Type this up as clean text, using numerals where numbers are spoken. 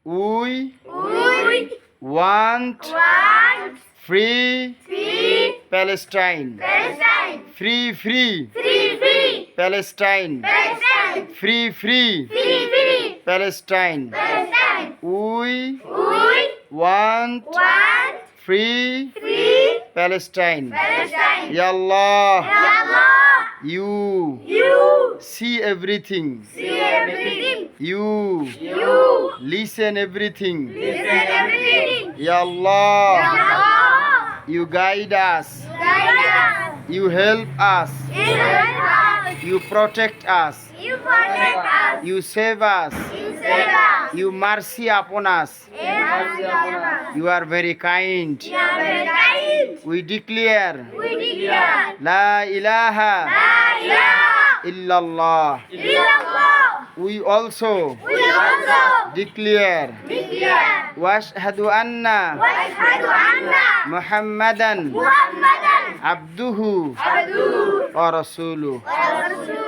We We want want free free Palestine. Palestine. Free Free Palestine. Palestine. Free Free Palestine. Palestine. We We want want free free Palestine. Palestine. Ya Allah, Ya Allah, you you see everything. see everything. You You listen everything. listen everything. Ya Allah, Ya Allah, you guide us. guide us. You help us. You help us. You protect us. You protect us. You save us. You save us. You mercy upon us. Mercy upon us. You are very kind. You are very kind. We declare We declare La ilaha La ilaha illallah. illallah. We also We also declare declare Washhadu anna واشهد أن Muhammadan محمدا abduhu عبده wa rasuluh. ورسوله.